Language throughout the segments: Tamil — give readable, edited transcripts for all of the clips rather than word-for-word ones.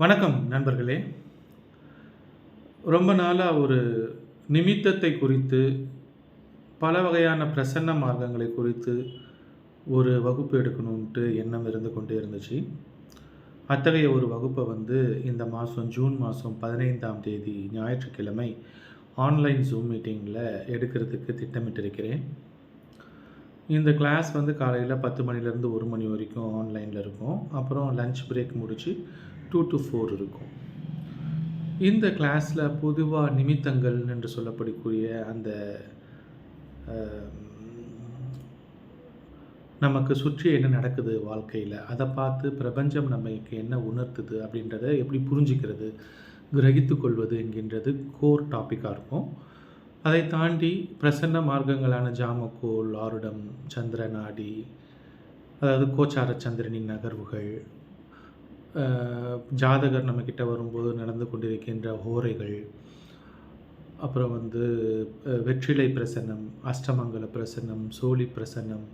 வணக்கம் நண்பர்களே. ரொம்ப நாளாக ஒரு நிமித்தத்தை குறித்து, பல வகையான பிரசன்ன மார்க்கங்களை குறித்து ஒரு வகுப்பு எடுக்கணுன்ட்டு எண்ணம் இருந்து கொண்டே இருந்துச்சு. அத்தகைய ஒரு வகுப்பை இந்த மாதம் ஜூன் மாதம் 15ஆம் தேதி ஞாயிற்றுக்கிழமை ஆன்லைன் ஜூம் மீட்டிங்கில் எடுக்கிறதுக்கு திட்டமிட்டிருக்கிறேன். இந்த கிளாஸ் காலையில் 10 மணிலேருந்து 1 மணி வரைக்கும் ஆன்லைனில் இருக்கும். அப்புறம் லன்ச் பிரேக் முடித்து 2 to 4 இருக்கும். இந்த கிளாஸில் பொதுவாக நிமித்தங்கள் என்று சொல்லப்படக்கூடிய அந்த நமக்கு சுற்றி என்ன நடக்குது வாழ்க்கையில், அதை பார்த்து பிரபஞ்சம் நமக்கு என்ன உணர்த்துது அப்படின்றத எப்படி புரிஞ்சிக்கிறது, கிரகித்து கொள்வது என்கின்றது கோர் டாப்பிக்காக இருக்கும். அதை தாண்டி பிரசன்ன மார்க்கங்களான ஜாமக்கோல், ஆருடம், சந்திர நாடி, அதாவது கோச்சார சந்திரனின் நகர்வுகள், ஜாதகர் நம்மக்கிட்ட வரும்போது நடந்து கொண்டிருக்கின்ற ஹோரைகள், அப்புறம் வெற்றிலை பிரசன்னம், அஷ்டமங்கல பிரசன்னம், சோழி பிரசன்னம்,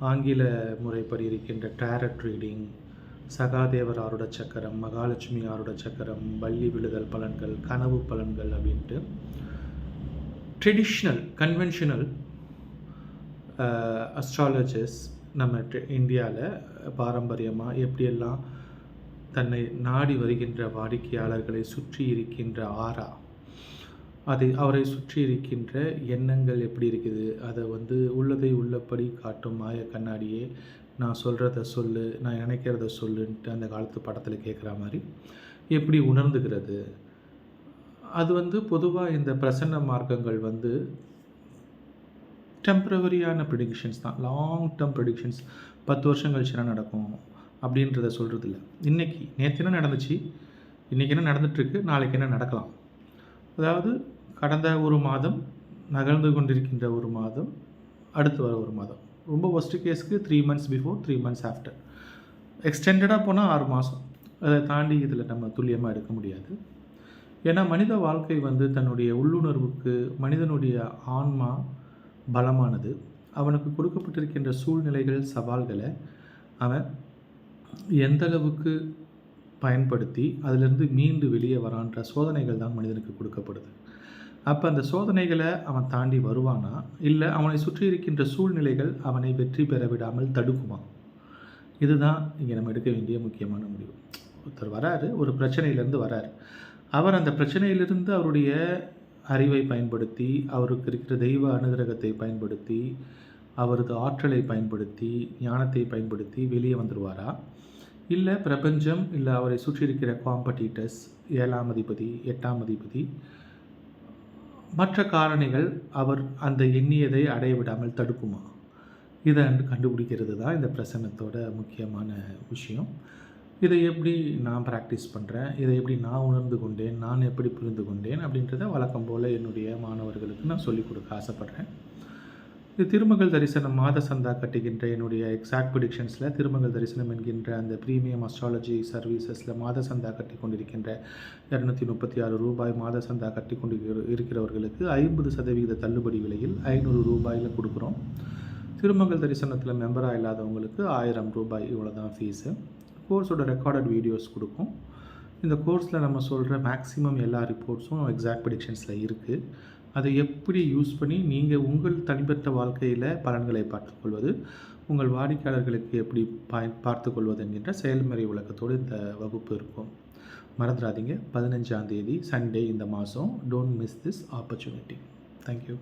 ஆங்கில முறைப்படி இருக்கின்ற டேரட் ரீடிங், சகாதேவர் ஆருட சக்கரம், மகாலட்சுமி ஆருட சக்கரம், வள்ளி விழுதல் பலன்கள், கனவு பலன்கள் அப்படின்ட்டு ட்ரெடிஷ்னல் கன்வென்ஷனல் அஸ்ட்ராலஜர்ஸ் நம்ம இந்தியாவில் பாரம்பரியமாக எப்படியெல்லாம் தன்னை நாடி வருகின்ற வாடிக்கையாளர்களை சுற்றி இருக்கின்ற ஆரா, அவரை சுற்றி இருக்கின்ற எண்ணங்கள் எப்படி இருக்குது, அதை உள்ளதை உள்ளபடி காட்டும் மாய கண்ணாடியே, நான் சொல்கிறத சொல்லு, நான் நினைக்கிறத சொல்லுன்ட்டு அந்த காலத்து படத்தில் கேட்குற மாதிரி எப்படி உணர்ந்துக்கிறது. அது பொதுவாக இந்த பிரசன்ன மார்க்கங்கள் டெம்ப்ரவரியான ப்ரெடிக்ஷன்ஸ் தான். லாங் டேர்ம் ப்ரெடிக்ஷன்ஸ் 10 வருஷம் கழிச்சு என்ன நடக்கும் அப்படின்றத சொல்கிறது இல்லை. நேற்று என்ன நடந்துச்சு, இன்றைக்கி என்ன நடந்துகிட்ருக்கு, நாளைக்கு என்ன நடக்கலாம். அதாவது கடந்த ஒரு மாதம், நகர்ந்து கொண்டிருக்கின்ற ஒரு மாதம், அடுத்து வர ஒரு மாதம், ரொம்ப ஒஸ்ட்டு கேஸுக்கு 3 months பிஃபோர், 3 months ஆஃப்டர், எக்ஸ்டெண்டடாக போனால் 6 மாதம். அதை தாண்டி இதில் நம்ம துல்லியமாக எடுக்க முடியாது. ஏன்னா மனித வாழ்க்கை தன்னுடைய உள்ளுணர்வுக்கு, மனிதனுடைய ஆன்மா பலமானது. அவனுக்கு கொடுக்கப்பட்டிருக்கின்ற சூழ்நிலைகள், சவால்களை அவன் எந்தளவுக்கு பயன்படுத்தி அதிலிருந்து மீண்டு வெளியே வரான்ற சோதனைகள் தான் மனிதனுக்கு கொடுக்கப்படுது. அப்போ அந்த சோதனைகளை அவன் தாண்டி வருவானா, இல்லை அவனை சுற்றி இருக்கின்ற சூழ்நிலைகள் அவனை வெற்றி பெற விடாமல் தடுக்குமா? இதுதான் இங்கே நம்ம எடுக்க வேண்டிய முக்கியமான முடிவு. ஒருத்தர் வராரு, ஒரு பிரச்சனையிலேருந்து வராரு. அவர் அந்த பிரச்சனையிலிருந்து அவருடைய அறிவை பயன்படுத்தி, அவருக்கு இருக்கிற தெய்வ அனுகிரகத்தை பயன்படுத்தி, அவரது ஆற்றலை பயன்படுத்தி, ஞானத்தை பயன்படுத்தி வெளியே வந்துடுவாரா? இல்லை பிரபஞ்சம், இல்லை அவரை சுற்றி இருக்கிற காம்படிட்டர்ஸ், 7ஆம் அதிபதி, 8ஆம் அதிபதி, மற்ற காரணிகள் அவர் அந்த எண்ணியதை அடைய விடாமல் தடுக்குமா? இதை கண்டுபிடிக்கிறது தான் இந்த பிரசன்னத்தோட முக்கியமான விஷயம். இதை எப்படி நான் ப்ராக்டிஸ் பண்ணுறேன், இதை எப்படி நான் உணர்ந்து கொண்டேன், நான் எப்படி புரிந்து கொண்டேன் அப்படின்றத வழக்கம் போல் என்னுடைய மாணவர்களுக்கு நான் சொல்லிக் கொடுக்க ஆசைப்பட்றேன். இது திருமகள் தரிசனம் மாத சந்தா கட்டுகின்ற என்னுடைய எக்ஸாக்ட் ப்ரெடிக்ஷன்ஸில் திருமகள் தரிசனம் என்கின்ற அந்த ப்ரீமியம் அஸ்ட்ராலஜி சர்வீசஸில் மாத சந்தா கட்டி கொண்டிருக்கின்ற ரூபாய் 236 மாத சந்தா கட்டி கொண்டு இருக்கிறவர்களுக்கு 50% தள்ளுபடி விலையில் 500 ரூபாயில் கொடுக்குறோம். திருமகள் தரிசனத்தில் மெம்பராக இல்லாதவங்களுக்கு 1000 ரூபாய், இவ்வளோ தான் ஃபீஸு. கோர்ஸோட ரெக்கார்டட் வீடியோஸ் கொடுக்கும். இந்த கோர்ஸில் நம்ம சொல்கிற மேக்ஸிமம் எல்லா ரிப்போர்ட்ஸும் எக்ஸாக்ட் ப்ரெடிக்ஷன்ஸில் இருக்குது. அதை எப்படி யூஸ் பண்ணி நீங்கள் உங்கள் தனிப்பட்ட வாழ்க்கையில் பலன்களை பார்த்துக்கொள்வது, உங்கள் வாடிக்கையாளர்களுக்கு எப்படி பார்த்துக்கொள்வது என்கின்ற செயல்முறை விளக்கத்தோடு இந்த வகுப்பு இருக்கும். மறந்துடாதீங்க, 15ஆம் தேதி சண்டே இந்த மாதம். Don't miss this opportunity. Thank you.